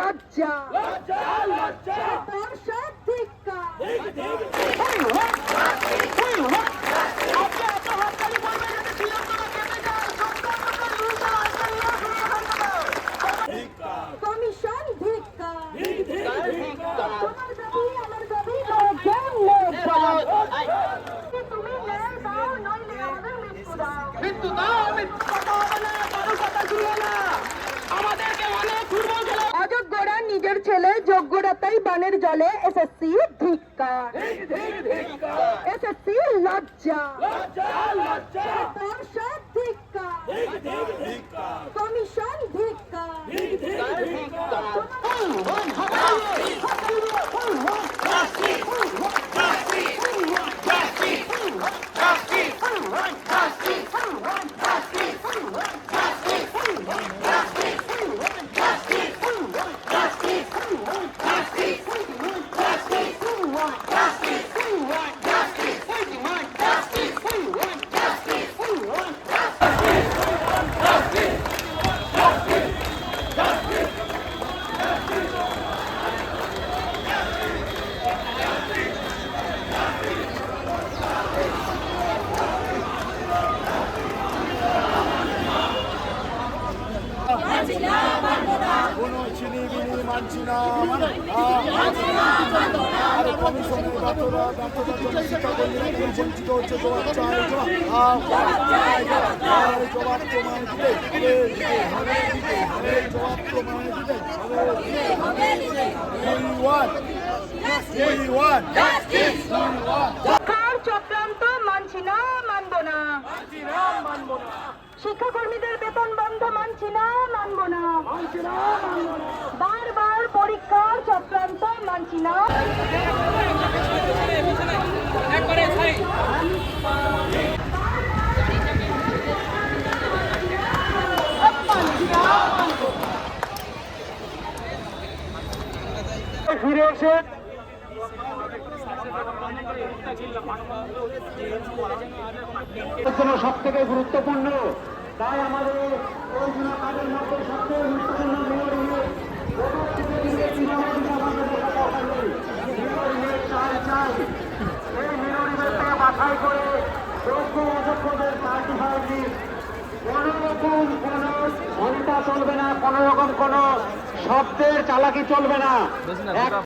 লজ্জা কমিশন ধিক্কার তোমার দাবি আমার দাবি তুমি ন্যায় দাও নইলে আমাদের মৃত্যু দাও মৃত্যু দাও মৃত্যু দাও বলে কারো কথা শুনলো না আমাদেরকে অনেক দুর্বল ছিল অযোগ্যরা নিজের ছেলে যোগ্যরা তাই বানের জলে এসএসসি ধিক্কার এসএসসি লজ্জা পর্ষদ ধিক্কার কমিশন ধিক্কার কোনো চিনিবিনি মানছি না আর কমিশনের ব্যর্থতার জন্য শিক্ষাকর্মীরা বঞ্চিত হচ্ছে জবাব প্রমাণ দিতে জবাব প্রমাণ দিতে চক্রান্ত মানছি না মানব না শিক্ষাকর্মীদের বেতন বন্ধ মানছি না মানব না বারবার পরীক্ষার চক্রান্ত মানছি না ফিরে এসে সব থেকে গুরুত্বপূর্ণ তাই আমাদের কাজের মধ্যে সবচেয়ে গুরুত্বপূর্ণ মাথায় করে যোগ্য অযোগ্যদের সার্টিফাইড লিস্ট কোন রকম কোন ঘন্টা চলবে না, কোন রকম কোন শব্দের চালাকি চলবে না।